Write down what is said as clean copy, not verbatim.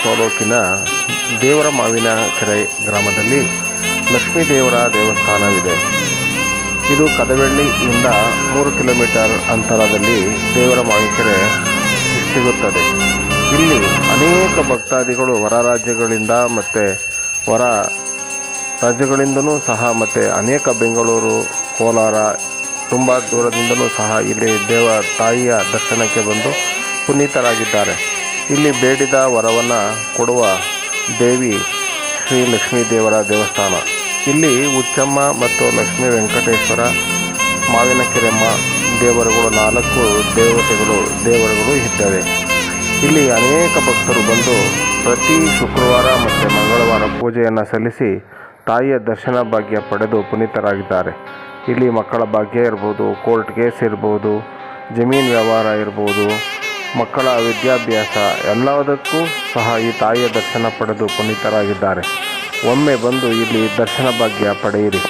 ತಾಲೂಕಿನ ದೇವರ ಮಾವಿನ ಕೆರೆ ಗ್ರಾಮದಲ್ಲಿ ಲಕ್ಷ್ಮೀ ದೇವರ ದೇವಸ್ಥಾನವಿದೆ. ಇದು ಕದವೆಳ್ಳಿಯಿಂದ 3 ಕಿಲೋಮೀಟರ್ ಅಂತರದಲ್ಲಿ ದೇವರ ಮಾವಿನ ಕೆರೆ ಸಿಗುತ್ತದೆ. ಇಲ್ಲಿ ಅನೇಕ ಭಕ್ತಾದಿಗಳು ಹೊರ ರಾಜ್ಯಗಳಿಂದ ಮತ್ತು ಹೊರ ರಾಜ್ಯಗಳಿಂದಲೂ ಸಹ ಮತ್ತು ಅನೇಕ ಬೆಂಗಳೂರು, ಕೋಲಾರ ತುಂಬ ದೂರದಿಂದಲೂ ಸಹ ಇಲ್ಲಿ ತಾಯಿಯ ದರ್ಶನಕ್ಕೆ ಬಂದು ಪುನೀತರಾಗಿದ್ದಾರೆ. ಇಲ್ಲಿ ಬೇಡಿದ ವರವನ್ನು ಕೊಡುವ ದೇವಿ ಶ್ರೀ ಲಕ್ಷ್ಮೀ ದೇವರ ದೇವಸ್ಥಾನ. ಇಲ್ಲಿ ಉಚ್ಚಮ್ಮ ಮತ್ತು ಲಕ್ಷ್ಮೀ ವೆಂಕಟೇಶ್ವರ, ಮಾವಿನಕೆರೆಮ್ಮ ದೇವರುಗಳು 4 ದೇವರುಗಳು ಇದ್ದಾವೆ. ಇಲ್ಲಿ ಅನೇಕ ಭಕ್ತರು ಬಂದು ಪ್ರತಿ ಶುಕ್ರವಾರ ಮತ್ತು ಮಂಗಳವಾರ ಪೂಜೆಯನ್ನು ಸಲ್ಲಿಸಿ ತಾಯಿಯ ದರ್ಶನ ಭಾಗ್ಯ ಪಡೆದು ಪುನೀತರಾಗಿದ್ದಾರೆ. ಇಲ್ಲಿ ಮಕ್ಕಳ ಭಾಗ್ಯ ಇರ್ಬೋದು, ಕೋರ್ಟ್ ಕೇಸ್ ಇರ್ಬೋದು, ಜಮೀನು ವ್ಯವಹಾರ ಇರ್ಬೋದು, ಮಕ್ಕಳ ವಿದ್ಯಾಭ್ಯಾಸ ಎಲ್ಲದಕ್ಕೂ ಸಹ ಈ ತಾಯಿಯ ದರ್ಶನ ಪಡೆದು ಪುನೀತರಾಗಿದ್ದಾರೆ. ಒಮ್ಮೆ ಬಂದು ಇಲ್ಲಿ ದರ್ಶನ ಭಾಗ್ಯ ಪಡೆಯಿರಿ.